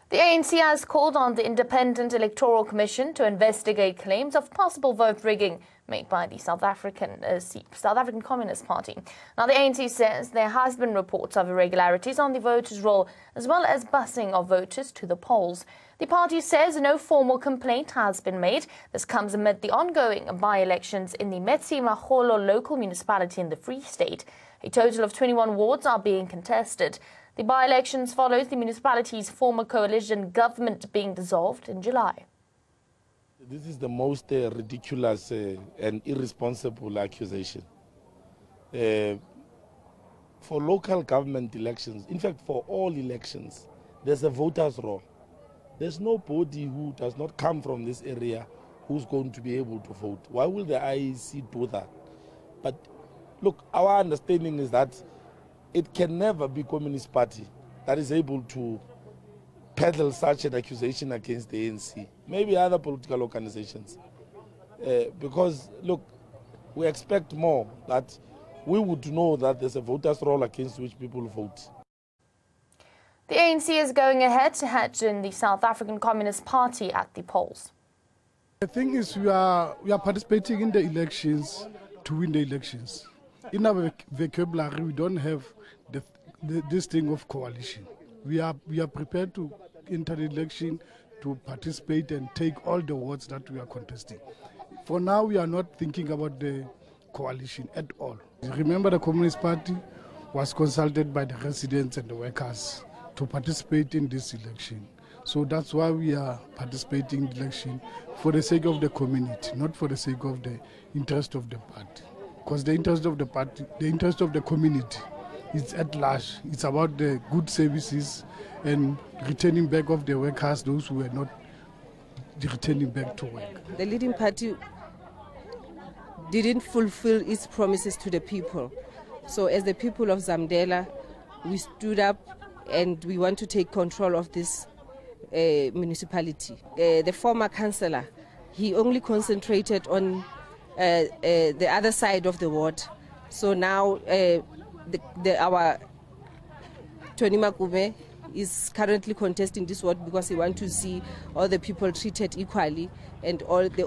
The ANC has called on the Independent Electoral Commission to investigate claims of possible vote rigging made by the South African Communist Party. Now, the ANC says there has been reports of irregularities on the voters' roll, as well as busing of voters to the polls. The party says no formal complaint has been made. This comes amid the ongoing by-elections in the Metsimaholo local municipality in the Free State. A total of 21 wards are being contested. The by-elections follows the municipality's former coalition government being dissolved in July. This is the most ridiculous and irresponsible accusation. For local government elections, in fact for all elections, there's a voter's roll. There's nobody who does not come from this area who's going to be able to vote. Why will the IEC do that? But look, our understanding is that it can never be Communist Party that is able to peddle such an accusation against the ANC. Maybe other political organizations. Because, look, we expect more, that we would know that there's a voters' roll against which people vote. The ANC is going ahead to head in the South African Communist Party at the polls. The thing is, we are participating in the elections to win the elections. In our vocabulary, we don't have this thing of coalition. We are prepared to enter the election, to participate and take all the votes that we are contesting. For now, we are not thinking about the coalition at all. Remember, the Communist Party was consulted by the residents and the workers to participate in this election. So that's why we are participating in the election for the sake of the community, not for the sake of the interest of the party. Because the interest of the party, the interest of the community is at large. It's about the good services and returning back of the workers, those who are not returning back to work. The leading party didn't fulfill its promises to the people. So as the people of Zamdela, we stood up and we want to take control of this municipality. The former councillor, he only concentrated on the other side of the ward. So now our Tony Makume is currently contesting this ward because he wants to see all the people treated equally, and all the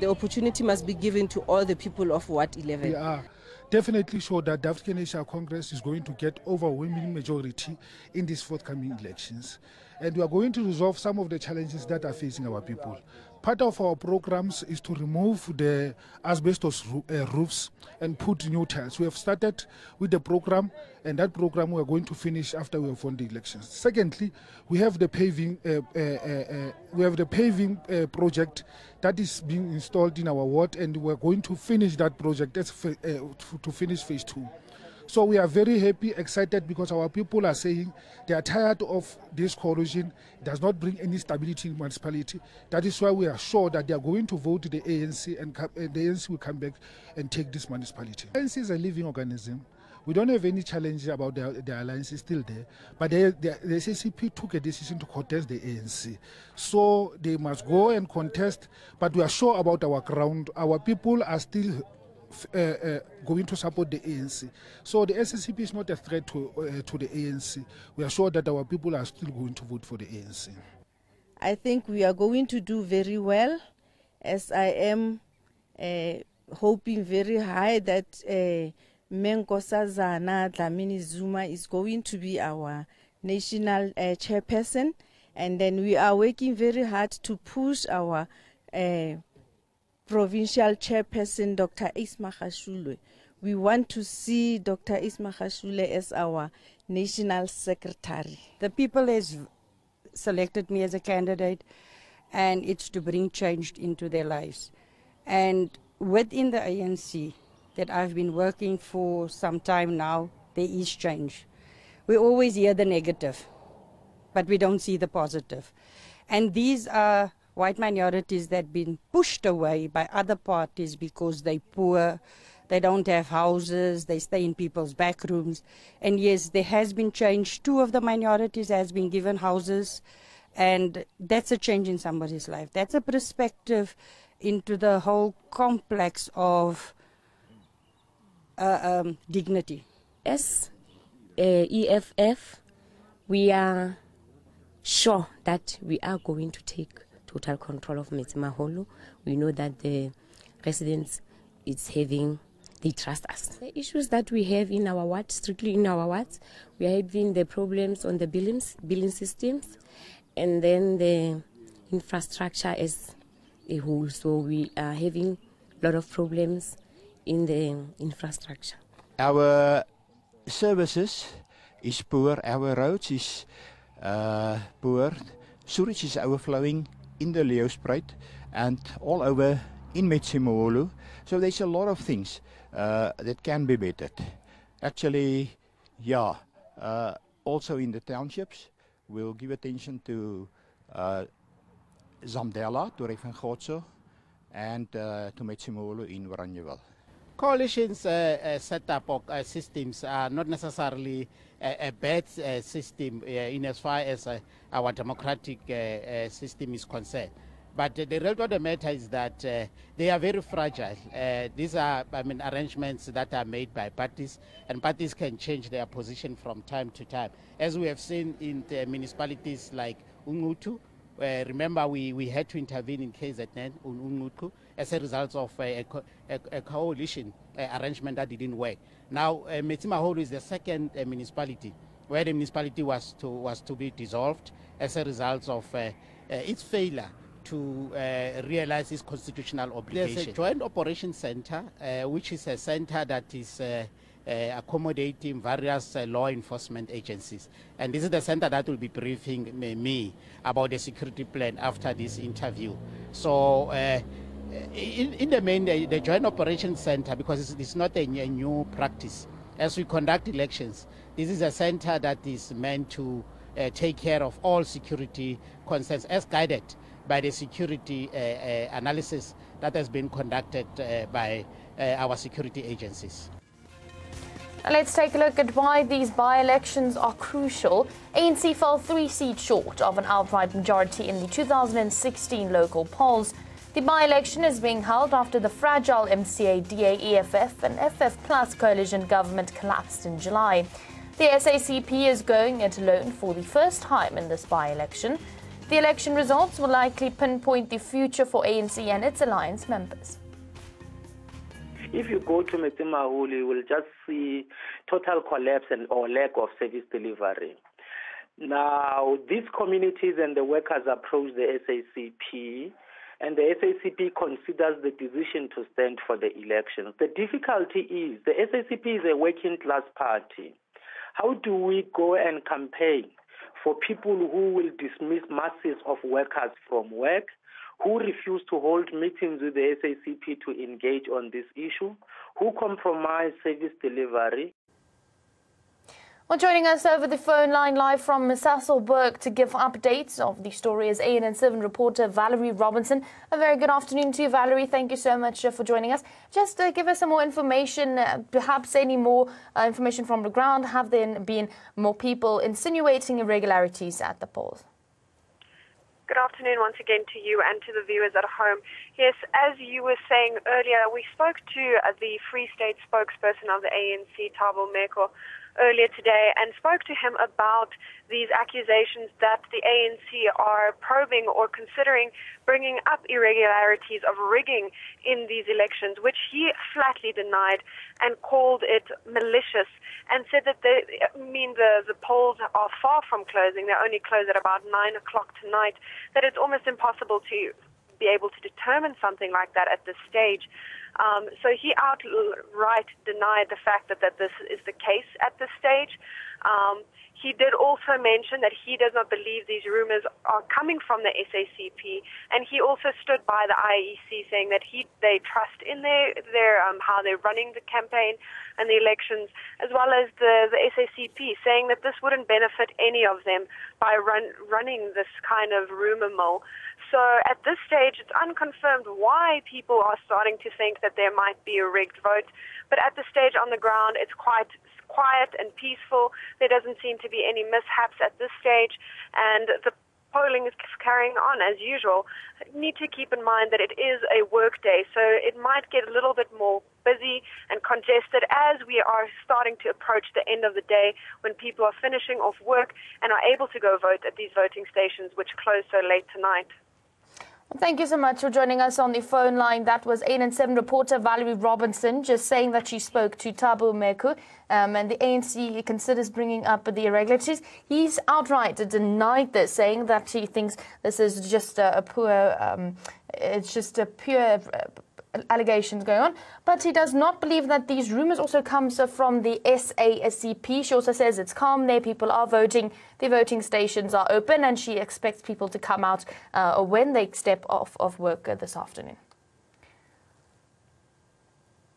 opportunity must be given to all the people of Ward 11. We are definitely sure that the African National Congress is going to get overwhelming majority in these forthcoming elections, and we are going to resolve some of the challenges that are facing our people. Part of our programs is to remove the asbestos roofs and put new tiles. We have started with the program, and that program we are going to finish after we have won the elections. Secondly, we have the paving. Project that is being installed in our ward, and we are going to finish that project to finish phase 2. So we are very happy, excited, because our people are saying they are tired of this coalition. It does not bring any stability in the municipality. That is why we are sure that they are going to vote the ANC, and the ANC will come back and take this municipality. The ANC is a living organism. We don't have any challenge about the alliance is still there, but the SACP took a decision to contest the ANC. So they must go and contest, but we are sure about our ground. Our people are still going to support the ANC. So the SSCP is not a threat to the ANC. We are sure that our people are still going to vote for the ANC. I think we are going to do very well, as I am hoping very high that Menkosazana Dlamini Zuma is going to be our national chairperson, and then we are working very hard to push our provincial chairperson, Dr. Metsimaholo. We want to see Dr. Metsimaholo as our national secretary. The people has selected me as a candidate, and it's to bring change into their lives. And within the ANC that I've been working for some time now, there is change. We always hear the negative, but we don't see the positive. And these are white minorities that have been pushed away by other parties because they're poor, they don't have houses, they stay in people's back rooms. And yes, there has been change. 2 of the minorities has been given houses, and that's a change in somebody's life. That's a perspective into the whole complex of dignity. As EFF, we are sure that we are going to take total control of Metsimaholo. We know that the residents they trust us. The issues that we have in our wards, strictly in our wards, we are having the problems on the billing systems, and then the infrastructure as a whole. So we are having a lot of problems in the infrastructure. Our services is poor, our roads is poor, sewage is overflowing in the Leeuwspruit and all over in Metsimaholo. So there's a lot of things that can be bettered. Actually, yeah, also in the townships, we'll give attention to Zamdela, to Revengodso, and to Metsimaholo in Waranjewil. Coalitions set up systems are not necessarily a bad system in as far as our democratic system is concerned. But the reality of the matter is that they are very fragile. These are, arrangements that are made by parties, and parties can change their position from time to time. As we have seen in the municipalities like Ungutu, remember we had to intervene in KZN, Ungutu, as a result of a coalition arrangement that didn't work. Now, Metsimaholo is the second municipality where the municipality was to be dissolved as a result of its failure to realize its constitutional obligation. There's a joint operations center, which is a center that is accommodating various law enforcement agencies. And this is the center that will be briefing me about the security plan after this interview. So in the main, the joint operations center, because it's not a new practice, as we conduct elections, this is a center that is meant to take care of all security concerns as guided by the security analysis that has been conducted by our security agencies. Let's take a look at why these by-elections are crucial. ANC fell 3 seats short of an outright majority in the 2016 local polls. The by-election is being held after the fragile MCA, DA, EFF and FF Plus coalition government collapsed in July. The SACP is going it alone for the first time in this by-election. The election results will likely pinpoint the future for ANC and its alliance members. If you go to Metsimaholo, you will just see total collapse or lack of service delivery. Now, these communities and the workers approach the SACP, and the SACP considers the decision to stand for the elections. The difficulty is the SACP is a working class party. How do we go and campaign for people who will dismiss masses of workers from work, who refuse to hold meetings with the SACP to engage on this issue, who compromise service delivery? Well, joining us over the phone line live from Sasolburg to give updates of the story is ANN7 reporter Valerie Robinson. A very good afternoon to you, Valerie. Thank you so much for joining us. Just give us some more information, perhaps any more information from the ground. Have there been more people insinuating irregularities at the polls? Good afternoon once again to you and to the viewers at home. Yes, as you were saying earlier, we spoke to the Free State spokesperson of the ANC, Thabo Meko, earlier today and spoke to him about these accusations that the ANC are probing or considering bringing up irregularities of rigging in these elections, which he flatly denied and called it malicious and said that the polls are far from closing. They only close at about 9 o'clock tonight, that it's almost impossible to be able to determine something like that at this stage. So he outright denied the fact that this is the case at this stage. He did also mention that he does not believe these rumors are coming from the SACP, and he also stood by the IEC saying that they trust in their how they're running the campaign and the elections, as well as the SACP, saying that this wouldn't benefit any of them by running this kind of rumor mill. So at this stage, it's unconfirmed why people are starting to think that there might be a rigged vote. But at this stage on the ground, it's quite quiet and peaceful. There doesn't seem to be any mishaps at this stage. And the polling is carrying on as usual. Need to keep in mind that it is a work day, so it might get a little bit more busy and congested as we are starting to approach the end of the day when people are finishing off work and are able to go vote at these voting stations, which close so late tonight. Thank you so much for joining us on the phone line. That was 8 and 7 reporter Valerie Robinson just saying that she spoke to Thabo Mbeki and the ANC considers bringing up the irregularities. He's outright denied this, saying that he thinks this is just pure allegations going on, but he does not believe that these rumours also comes from the SACP. She also says it's calm there, people are voting, the voting stations are open, and she expects people to come out when they step off of work this afternoon.